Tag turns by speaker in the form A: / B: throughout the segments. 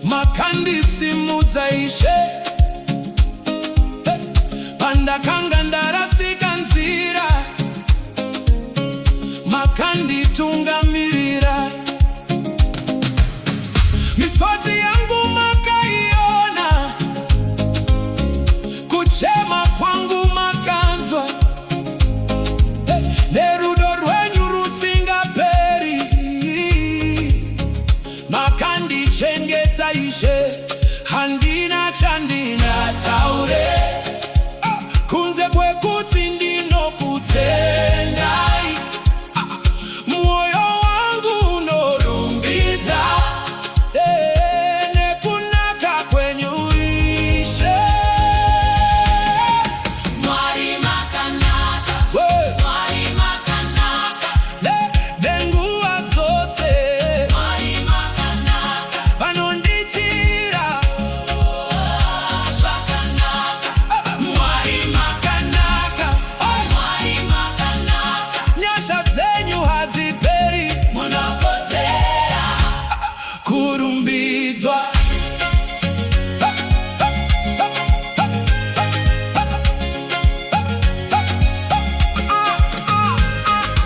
A: Makandisi muzaishe panda kanga ndarasika nzira makandi tungamirira misodzi yangu makaiona kuchema kwangu makanzwa nerudo rwenyu rusingaperi makandi chengeta ishe handina chandina taure kunze kwekuti ndinokutendai mwoyo wangu unorumbidza nekunaka kwenyu ishe Mwari makanaka Mwari makanaka nenguva dzose Mwari makanaka vanonditira zvakanaka Mwari makanaka Mwari makanaka nyasha dzenyu hadziperi munokodzera kurumbidzwa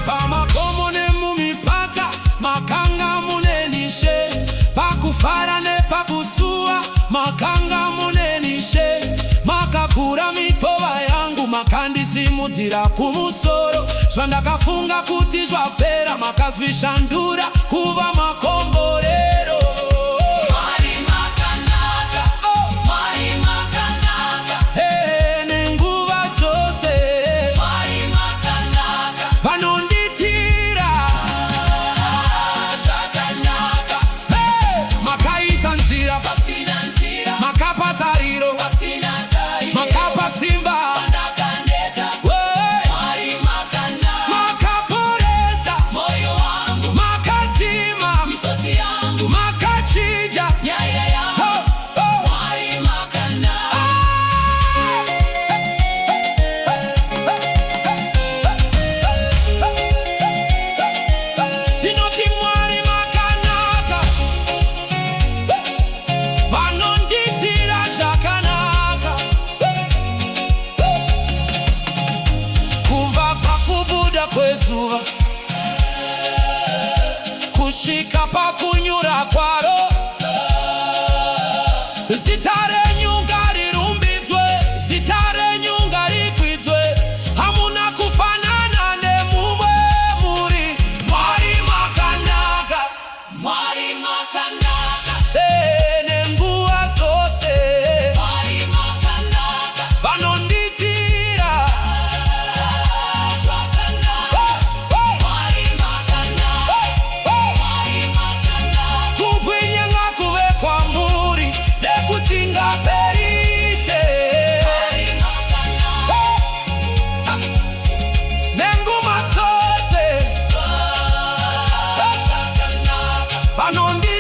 A: pamakomo nemumipata makanga munenishe pakufara nepakusuwa makanga munenishe makakura mipova yangu makandisimudzira kumusoro zvandakafunga kuti zvapera makazvishandura kuva makomborero Mwari makanaka Mwari makanaka nenguva dzose Mwari makanaka vanonditira zvakanaka makaita nzira pasina nzira makapa tariro pasina tariro makapa simba pandakaneta Mwari makanaka makaporesa moyo wangu makadzima misodzi yangu makachinja nyaya yangu Mwari makanaka ndinoti Mwari makanaka vanonditira zvakanaka kubva pakubuda kwezuva kusvika pakunyura kwaro zita renyu ngarirumbidzwe zita renyu ngarikwidzwe hamuna kufanana nemumwe muri Mwari makanaka Mwari makanaka nenguva dzose Mwari makanaka vanonditira zvakanaka Mwari makanaka Mwari makanaka kubwinya ngakuve kwamuri nekusingaperishe Mwari makanaka nenguma dzose zvakanaka vanonditira